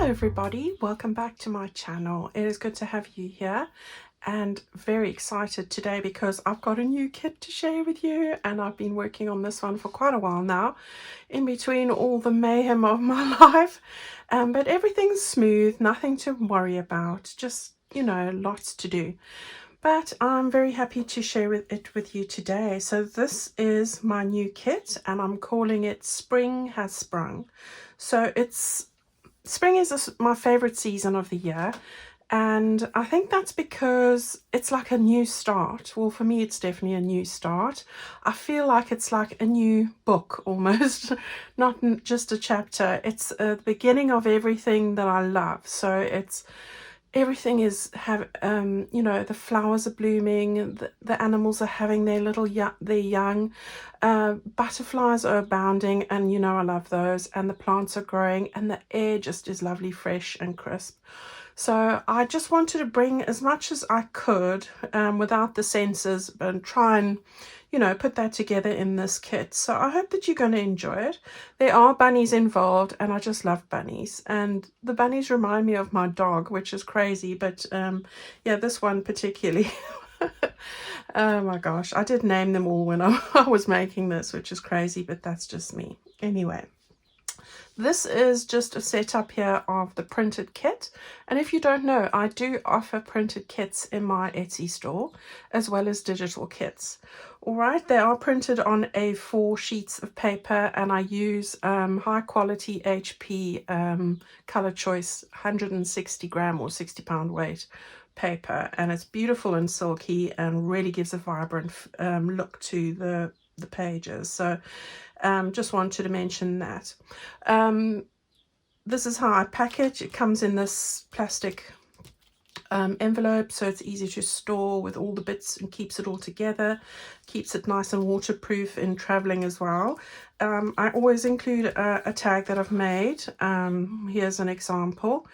everybody, welcome back to my channel. It is good to have you here and very excited today because I've got a new kit to share with you, and I've been working on this one for quite a while now in between all the mayhem of my life, but everything's smooth, nothing to worry about, just lots to do. But I'm very happy to share it with you today. So this is my new kit and I'm calling it Spring Has Sprung. So spring is my favorite season of the year, and I think that's because it's like a new start. Well, for me it's definitely a new start. I feel like it's like a new book almost, not just a chapter. It's the beginning of everything that I love. So everything is the flowers are blooming, the animals are having their young, butterflies are abounding, and I love those, and the plants are growing, and the air just is lovely, fresh and crisp. So I just wanted to bring as much as I could without the censors, and try and put that together in this kit. So I hope that you're going to enjoy it. There are bunnies involved, and I just love bunnies, and the bunnies remind me of my dog, which is crazy, but yeah, this one particularly. Oh my gosh, I did name them all when I was making this, which is crazy, but that's just me. Anyway, this is just a setup here of the printed kit, and if you don't know, I do offer printed kits in my Etsy store as well as digital kits. All right, they are printed on A4 sheets of paper, and I use high quality HP color choice 160 gram or 60 pound weight paper, and it's beautiful and silky and really gives a vibrant look to the pages. So just wanted to mention that. This is how I pack it. It comes in this plastic envelope, so it's easy to store with all the bits and keeps it all together, keeps it nice and waterproof in traveling as well. I always include a tag that I've made. Here's an example,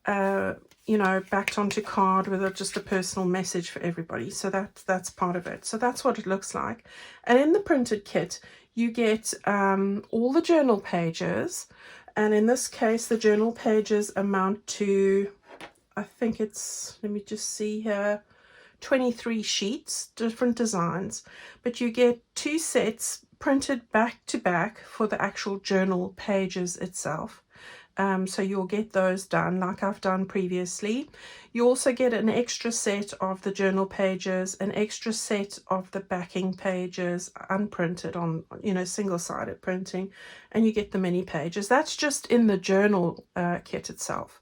backed onto card with just a personal message for everybody. So that's part of it. So that's what it looks like. And in the printed kit you get all the journal pages, and in this case the journal pages amount to, I think it's, let me just see here, 23 sheets, different designs, but you get 2 sets printed back to back for the actual journal pages itself. So you'll get those done like I've done previously. You also get an extra set of the journal pages, an extra set of the backing pages unprinted on single-sided printing, and you get the mini pages. That's just in the journal kit itself.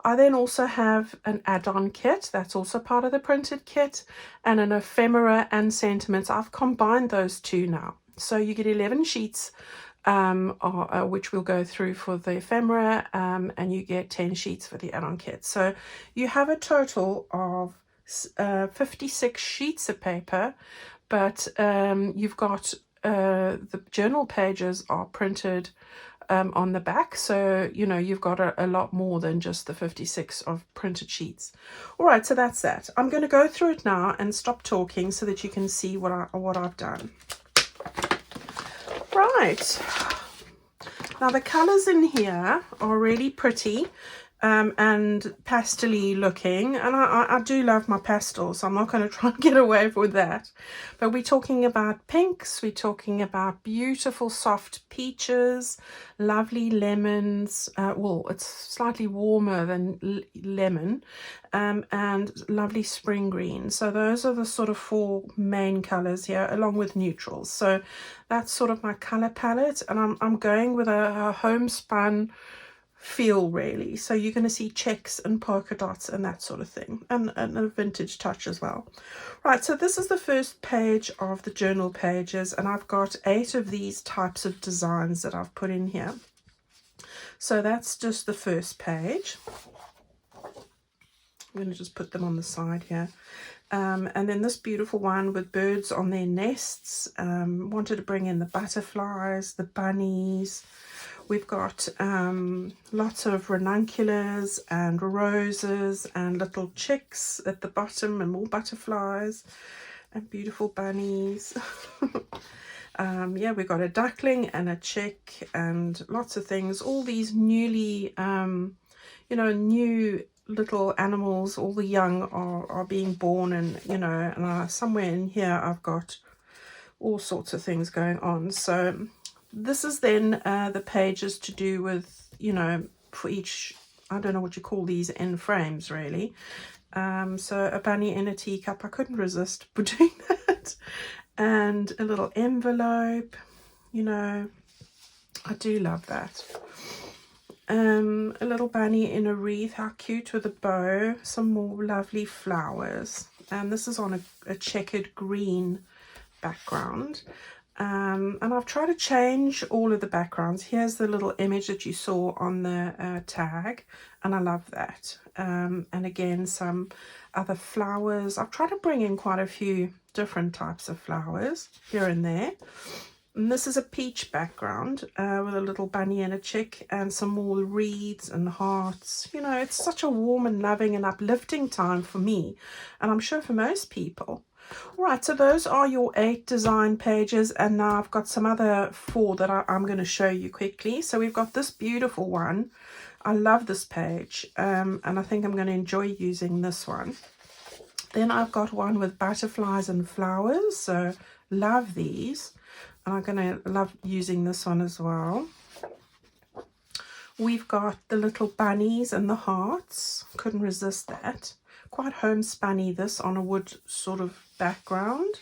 I then also have an add-on kit that's also part of the printed kit, and an ephemera and sentiments. I've combined those two now, so you get 11 sheets which we'll go through for the ephemera, and you get 10 sheets for the add-on kit. So you have a total of 56 sheets of paper, but you've got the journal pages are printed on the back, so you've got a lot more than just the 56 of printed sheets. All right, so that's that. I'm going to go through it now and stop talking so that you can see what I've done. Right, now the colors in here are really pretty and pastel-y looking, and I do love my pastels, so I'm not going to try and get away with that. But we're talking about pinks, we're talking about beautiful soft peaches, lovely lemons, well, it's slightly warmer than lemon, and lovely spring green. So those are the sort of 4 main colors here, along with neutrals. So that's sort of my color palette, and I'm going with a homespun feel, really. So you're going to see checks and polka dots and that sort of thing, and a vintage touch as well. Right, so this is the first page of the journal pages, and I've got 8 of these types of designs that I've put in here. So that's just the first page. I'm going to just put them on the side here. And then this beautiful one with birds on their nests. Wanted to bring in the butterflies, the bunnies. We've got lots of ranunculus and roses and little chicks at the bottom, and more butterflies and beautiful bunnies. Yeah, we've got a duckling and a chick and lots of things. All these newly you know, new little animals, all the young are being born, and, you know, and somewhere in here I've got all sorts of things going on. So this is then the pages to do with, you know, for each, I don't know what you call these, end frames really. So a bunny in a teacup, I couldn't resist doing that. And a little envelope, you know, I do love that. A little bunny in a wreath, how cute, with a bow, some more lovely flowers. And this is on a checkered green background. And I've tried to change all of the backgrounds. Here's the little image that you saw on the tag, and I love that. And again, some other flowers. I've tried to bring in quite a few different types of flowers here and there. And this is a peach background with a little bunny and a chick, and some more wreaths and hearts. You know, it's such a warm and loving and uplifting time for me, and I'm sure for most people. All right, so those are your 8 design pages, and now I've got some other 4 that I'm going to show you quickly. So we've got this beautiful one. I love this page, and I think I'm going to enjoy using this one. Then I've got one with butterflies and flowers, so love these. And I'm going to love using this one as well. We've got the little bunnies and the hearts. Couldn't resist that. Quite homespunny, this, on a wood sort of background.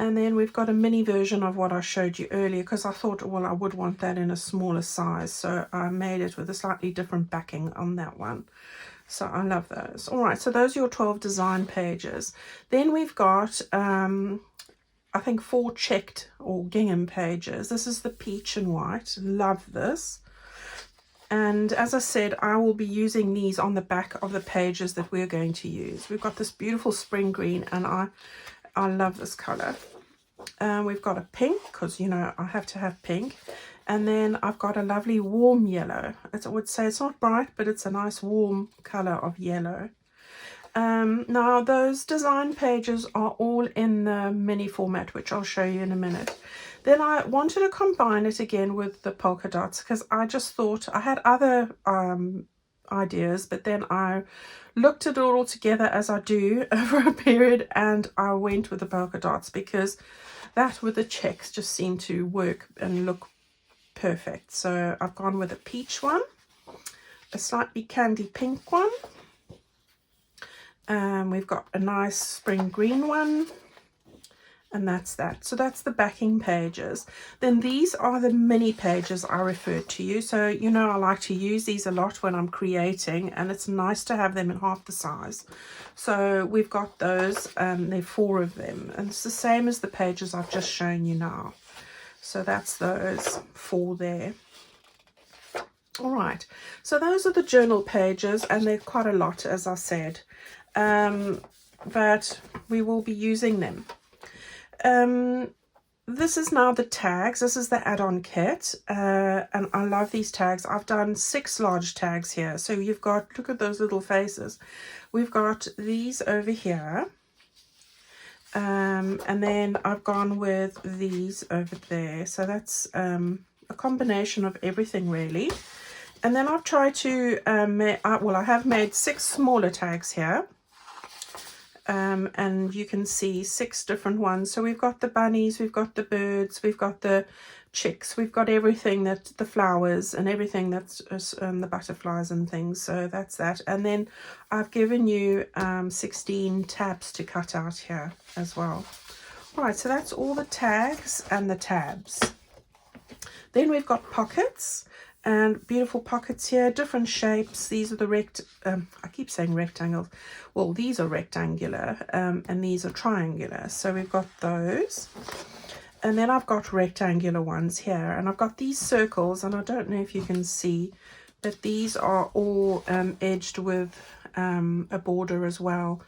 And then we've got a mini version of what I showed you earlier, because I thought, well, I would want that in a smaller size. So I made it with a slightly different backing on that one. So I love those. All right, so those are your 12 design pages. Then we've got I think 4 checked or gingham pages. This is the peach and white. Love this. And as I said, I will be using these on the back of the pages that we're going to use. We've got this beautiful spring green, and I love this color. We've got a pink, because, you know, I have to have pink. And then I've got a lovely warm yellow. I would say it's not bright, but it's a nice warm color of yellow. Now those design pages are all in the mini format, which I'll show you in a minute. Then I wanted to combine it again with the polka dots, because I just thought I had other ideas, but then I looked at it all together, as I do over a period, and I went with the polka dots, because that with the checks just seemed to work and look perfect. So I've gone with a peach one, a slightly candy pink one. We've got a nice spring green one, and that's that. So that's the backing pages. Then these are the mini pages I referred to you. So, you know, I like to use these a lot when I'm creating, and it's nice to have them in half the size. So we've got those, and there are 4 of them, and it's the same as the pages I've just shown you now. So that's those 4 there. All right, so those are the journal pages, and they're quite a lot, as I said. But we will be using them. This is now the tags. This is the add-on kit, and I love these tags. I've done 6 large tags here. So you've got, look at those little faces. We've got these over here, and then I've gone with these over there. So that's a combination of everything really. And then I've tried to I have made 6 smaller tags here. And you can see 6 different ones. So we've got the bunnies, we've got the birds, we've got the chicks, we've got everything, that the flowers and everything, that's the butterflies and things. So that's that. And then I've given you 16 tabs to cut out here as well. All right, so that's all the tags and the tabs. Then we've got pockets. And beautiful pockets here, different shapes. These are the I keep saying rectangles. Well, these are rectangular, and these are triangular. So we've got those. And then I've got rectangular ones here. And I've got these circles, and I don't know if you can see, but these are all edged with a border as well.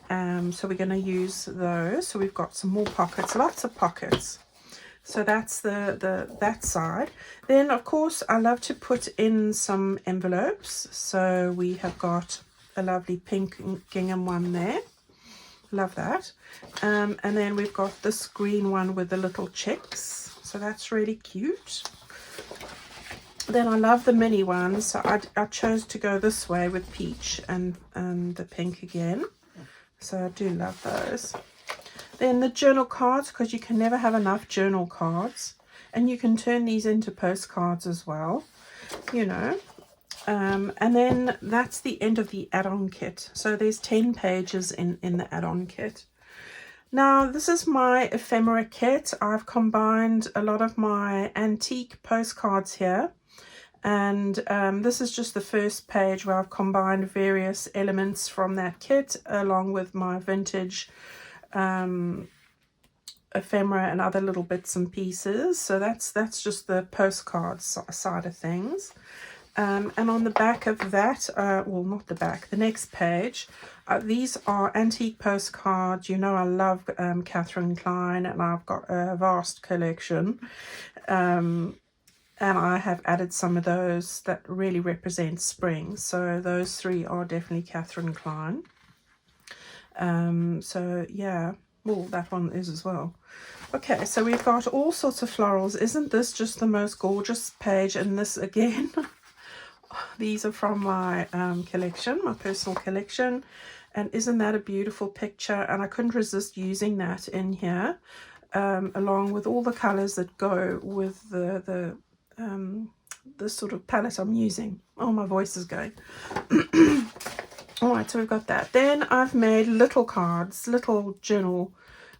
So we're going to use those. So we've got some more pockets, lots of pockets. So that's that side. Then, of course, I love to put in some envelopes. So we have got a lovely pink gingham one there. Love that. And then we've got this green one with the little chicks. So that's really cute. Then I love the mini ones, so I chose to go this way with peach and the pink again. So I do love those. Then the journal cards, because you can never have enough journal cards. And you can turn these into postcards as well, you know. And then that's the end of the add-on kit. So there's 10 pages in the add-on kit. Now, this is my ephemera kit. I've combined a lot of my antique postcards here. And this is just the first page where I've combined various elements from that kit along with my vintage ephemera and other little bits and pieces. So that's just the postcards side of things. And on the back of that, well, not the back, the next page, these are antique postcards. You know I love Catherine Klein, and I've got a vast collection. And I have added some of those that really represent spring. So those three are definitely Catherine Klein. So yeah, well, that one is as well. Okay, so we've got all sorts of florals. Isn't this just the most gorgeous page? And this again, these are from my collection, my personal collection. And isn't that a beautiful picture? And I couldn't resist using that in here, along with all the colors that go with the sort of palette I'm using. Oh, my voice is going. All right, so we've got that. Then I've made little cards, little journal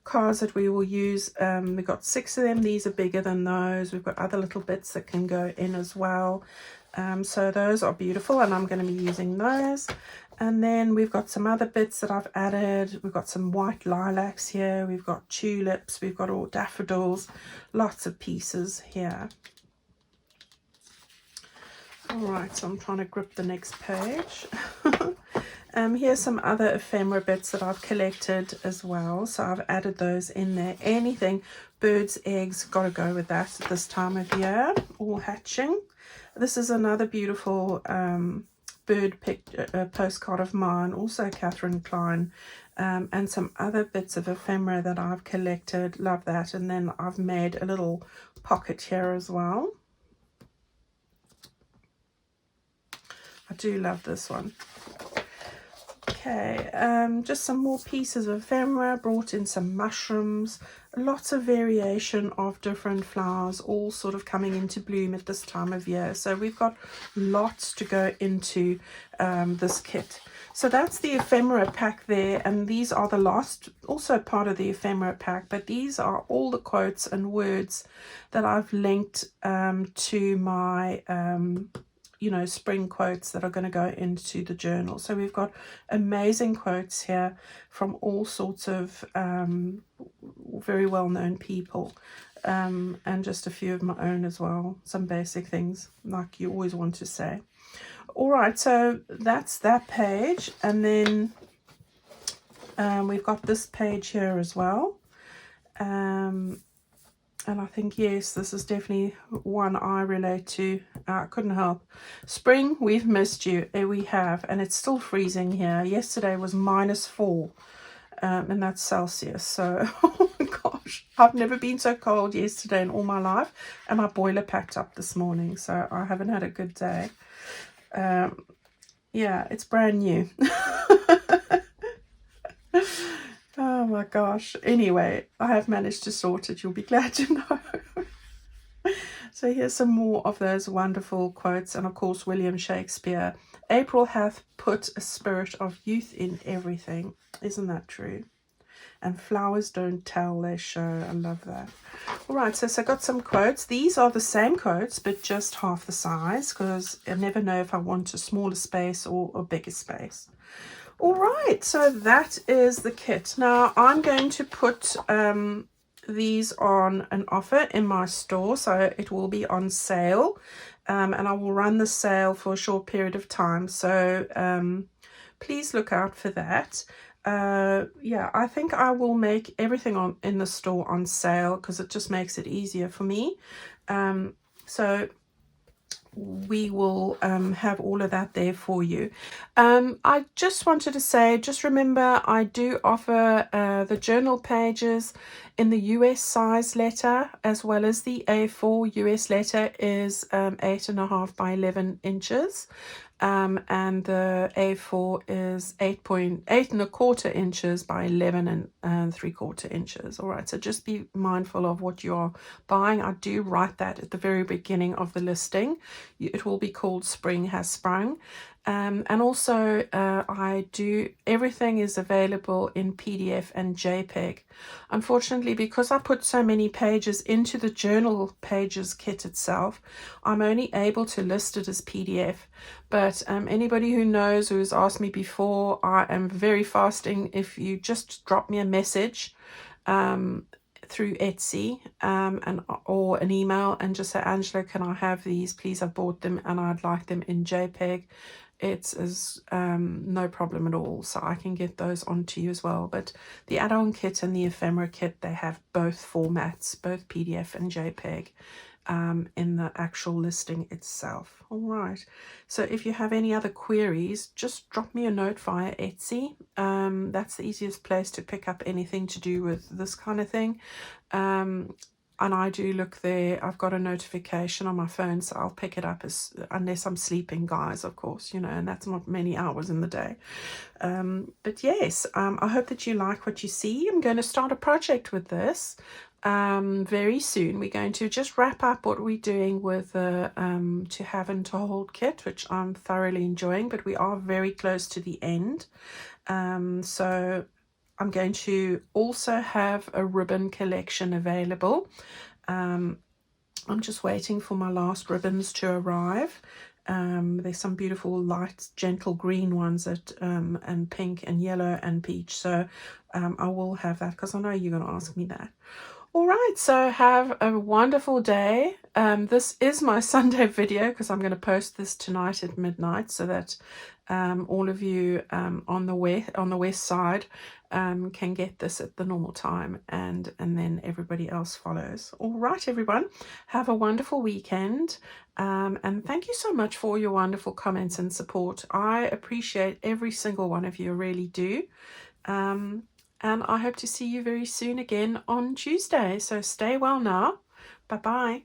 cards that we will use. We've got 6 of them. These are bigger than those. We've got other little bits that can go in as well. So those are beautiful, and I'm going to be using those. And then we've got some other bits that I've added. We've got some white lilacs here. We've got tulips. We've got all daffodils. Lots of pieces here. All right, so I'm trying to grip the next page. Here's some other ephemera bits that I've collected as well. So I've added those in there. Anything, birds, eggs, got to go with that at this time of year, all hatching. This is another beautiful bird postcard of mine, also Catherine Klein, and some other bits of ephemera that I've collected. Love that. And then I've made a little pocket here as well. I do love this one. Okay, just some more pieces of ephemera, brought in some mushrooms, lots of variation of different flowers, all sort of coming into bloom at this time of year. So we've got lots to go into this kit. So that's the ephemera pack there, and these are the last, also part of the ephemera pack, but these are all the quotes and words that I've linked to my you know, spring quotes that are going to go into the journal. So we've got amazing quotes here from all sorts of very well-known people, and just a few of my own as well, some basic things like you always want to say. All right, so that's that page, and then we've got this page here as well. And I think, yes, this is definitely one I relate to. I couldn't help. Spring, we've missed you. We have. And it's still freezing here. Yesterday was -4. And that's Celsius. So, oh my gosh. I've never been so cold yesterday in all my life. And my boiler packed up this morning. So I haven't had a good day. Yeah, it's brand new. Oh my gosh. Anyway, I have managed to sort it. You'll be glad to know. So here's some more of those wonderful quotes. And of course, William Shakespeare. April hath put a spirit of youth in everything. Isn't that true? And flowers don't tell, they show. I love that. All right, so I got some quotes. These are the same quotes, but just half the size, because I never know if I want a smaller space or a bigger space. All right, so that is the kit. Now I'm going to put these on an offer in my store, so it will be on sale, and I will run the sale for a short period of time. So please look out for that. Yeah, I think I will make everything in the store on sale because it just makes it easier for me. So we will have all of that there for you. I just wanted to say, just remember, I do offer the journal pages in the US size letter, as well as the A4 US letter is 8.5 by 11 inches. And the A4 is 8.125 by 11 3/4 inches. All right, so just be mindful of what you're buying. I do write that at the very beginning of the listing. It will be called Spring Has Sprung. And also everything is available in PDF and JPEG. Unfortunately, because I put so many pages into the journal pages kit itself, I'm only able to list it as PDF. But anybody who knows, who has asked me before, I am very fasting. If you just drop me a message through Etsy or an email and just say, Angela, can I have these? Please, I've bought them and I'd like them in JPEG. It's no problem at all, so I can get those onto you as well. But the add-on kit and the ephemera kit, they have both formats, both PDF and JPEG, in the actual listing itself. All right, so if you have any other queries, just drop me a note via Etsy. That's the easiest place to pick up anything to do with this kind of thing. And I do look there. I've got a notification on my phone, so I'll pick it up unless I'm sleeping, guys, of course, you know, and that's not many hours in the day. But yes, I hope that you like what you see. I'm going to start a project with this very soon. We're going to just wrap up what we're doing with the To Have and To Hold kit, which I'm thoroughly enjoying, but we are very close to the end. So I'm going to also have a ribbon collection available. I'm just waiting for my last ribbons to arrive. There's some beautiful light, gentle green ones and pink and yellow and peach. So I will have that because I know you're going to ask me that. All right, so have a wonderful day. This is my Sunday video because I'm going to post this tonight at midnight so that all of you on the west side can get this at the normal time, and then everybody else follows. All right, everyone, have a wonderful weekend, and thank you so much for all your wonderful comments and support. I appreciate every single one of you, I really do. And I hope to see you very soon again on Tuesday. So stay well now. Bye-bye.